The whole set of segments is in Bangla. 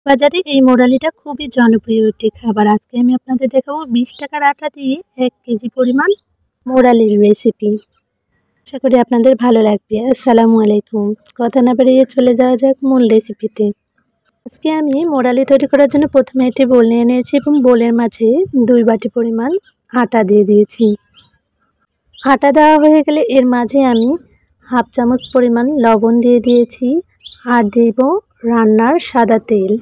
বাজারে এই মোরালিটা খুবই জনপ্রিয় একটি খাবার। আজকে আমি আপনাদের দেখাবো 20 টাকার আটা দিয়ে 1 কেজি পরিমাণ মোরালির রেসিপি। আশা করি আপনাদের ভালো লাগবে। আসসালামু আলাইকুম। কথা না বাড়িয়ে চলে যাওয়া যাক মূল রেসিপিতে। আজকে আমি মোরালি তৈরি করার জন্য প্রথমে একটি বোল নিয়ে নিয়েছি এবং বোলের মাঝে 2 বাটি পরিমাণ আটা দিয়ে দিয়েছি। আটা দেওয়া হয়ে গেলে এর মাঝে আমি হাফ চামচ পরিমাণ লবণ দিয়ে দিয়েছি আর দেব রান্নার সাদা তেল।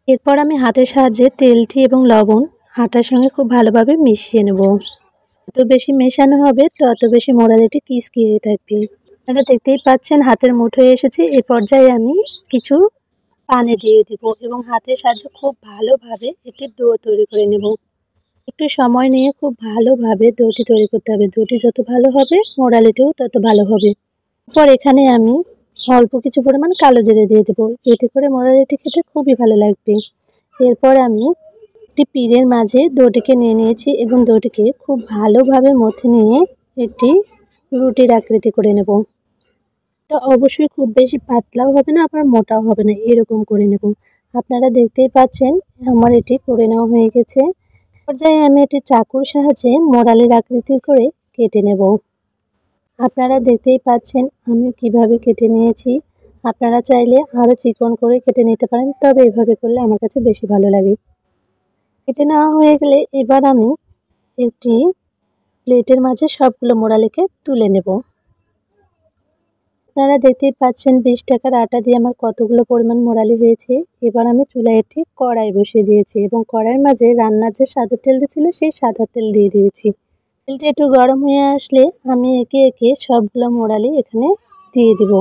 এরপর আমি হাতের সাহায্যে তেলটি এবং লবণ আটার সঙ্গে খুব ভালোভাবে মিশিয়ে নেব। যত বেশি মেশানো হবে তত বেশি মোরালিটি কিসকিয়ে থাকবে। আপনারা দেখতেই পাচ্ছেন হাতের মুঠোয় এসেছে। এই পর্যায়ে আমি কিছু পানি দিয়ে দেব এবং হাতের সাহায্যে খুব ভালোভাবে একটি ডো তৈরি করে নেব। একটু সময় নিয়ে খুব ভালোভাবে ডোটি তৈরি করতে হবে। ডোটি যত ভালো হবে মোরালিটিও তত ভালো হবে। এরপর এখানে আমি অল্প কিছু পরিমাণ কালো জিরে দিয়ে দেবো, এতে করে মোরালিটি খেতে খুবই ভালো লাগবে। এরপর আমি একটি পিঁড়ের মাঝে ডোটিকে নিয়ে নিয়েছি এবং ডোটিকে খুব ভালোভাবে মথে নিয়ে একটি রুটির আকৃতি করে নেব। এটা অবশ্যই খুব বেশি পাতলাও হবে না আবার মোটাও হবে না, এরকম করে নেব। আপনারা দেখতেই পাচ্ছেন আমার এটি করে নেওয়া হয়ে গেছে। পর্যায়ে আমি এটি চাকুর সাহায্যে মোরালির আকৃতি করে কেটে নেব। আপনারা দেখতেই পাচ্ছেন আমি কিভাবে কেটে নিয়েছি। আপনারা চাইলে আরও চিকন করে কেটে নিতে পারেন, তবে এভাবে করলে আমার কাছে বেশি ভালো লাগে। কেটে নেওয়া হয়ে গেলে এবার আমি একটি প্লেটের মাঝে সবগুলো মোরালিকে তুলে নেব। আপনারা দেখতেই পাচ্ছেন 20 টাকার আটা দিয়ে আমার কতগুলো পরিমাণ মোরালি হয়েছে। এবার আমি চুলায় একটি কড়াই বসিয়ে দিয়েছি এবং কড়াইয়ের মাঝে রান্নার যে সাদা তেলটা ছিল সেই সাদা তেল দিয়ে দিয়েছি। তেলটা একটু গরম হয়ে আসলে আমি একে একে সবগুলো মোরালি এখানে দিয়ে দেব।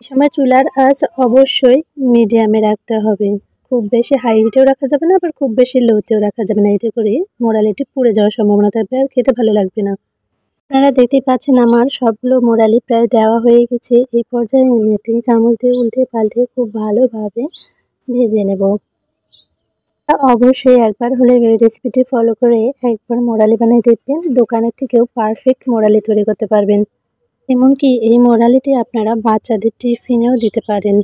এই সময় চুলার আঁচ অবশ্যই মিডিয়ামে রাখতে হবে। খুব বেশি হাই হিটেও রাখা যাবে না আবার খুব বেশি লোতেও রাখা যাবে না, এতে করে মোরালিটি পুড়ে যাওয়ার সম্ভাবনা থাকবে আর খেতে ভালো লাগবে না। আপনারা দেখতেই পাচ্ছেন আমার সবগুলো মোরালি প্রায় দেওয়া হয়ে গেছে। এই পর্যায়ে আমি একটি চামচ দিয়ে উল্টে পাল্টে খুব ভালোভাবে ভেজে নেব। অবশ্যই একবার হলে এই রেসিপিটি ফলো করে একবার মোরালি বানিয়ে দেখবেন, দোকানের থেকেও পারফেক্ট মোরালি তৈরি করতে পারবেন। এমনকি এই মোরালিটি আপনারা বাচ্চাদের টিফিনেও দিতে পারেন।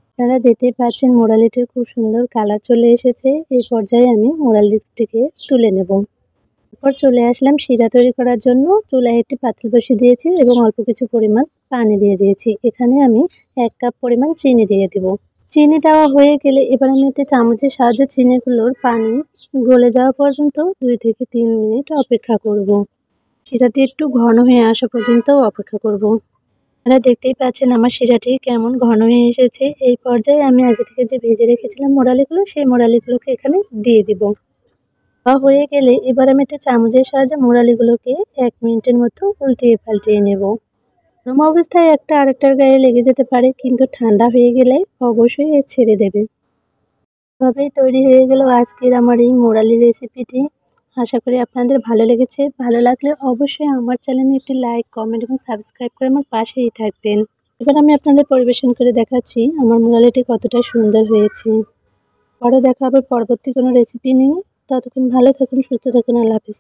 আপনারা দেখতেই পাচ্ছেন মোরালিটির খুব সুন্দর কালার চলে এসেছে। এই পর্যায়ে আমি মোরালিটিকে তুলে নেব। এরপর চলে আসলাম শিরা তৈরি করার জন্য। চুলায় একটি পাতিল বসিয়ে দিয়েছি এবং অল্প কিছু পরিমাণ পানি দিয়ে দিয়েছি। এখানে আমি 1 কাপ পরিমাণ চিনি দিয়ে দেব। চিনি দেওয়া হয়ে গেলে এবার আমি একটি চামচের সাহায্যে চিনিগুলোর পানি গলে যাওয়া পর্যন্ত 2 থেকে 3 মিনিট অপেক্ষা করব। শিরাটি একটু ঘন হয়ে আসা পর্যন্ত অপেক্ষা করব। আপনারা দেখতেই পাচ্ছেন আমার শিরাটি কেমন ঘন হয়ে এসেছে। এই পর্যায়ে আমি আগে থেকে যে ভেজে রেখেছিলাম মোরালিগুলো, সেই মোরালিগুলোকে এখানে দিয়ে দিব। হয়ে গেলে এবার আমি একটা চামচের সাহায্যে মোরালিগুলোকে 1 মিনিটের মতো উল্টিয়ে পাল্টিয়ে নেব। গরম অবস্থায় একটা আরেকটার গায়ে লেগে যেতে পারে, কিন্তু ঠান্ডা হয়ে গেলে অবশ্যই ছেড়ে দেবে। এভাবেই তৈরি হয়ে গেল আজকের আমার এই মোরালি রেসিপিটি। আশা করি আপনাদের ভালো লেগেছে। ভালো লাগলে অবশ্যই আমার চ্যানেলে একটি লাইক, কমেন্ট এবং সাবস্ক্রাইব করে আমার পাশেই থাকবেন। এবার আমি আপনাদের পরিবেশন করে দেখাচ্ছি আমার মোরালিটি কতটা সুন্দর হয়েছে। পরে দেখা হবে পরবর্তী কোনো রেসিপি নিয়ে। ততক্ষণ ভালো থাকুন, সুস্থ থাকুন। আল্লাহ হাফেজ।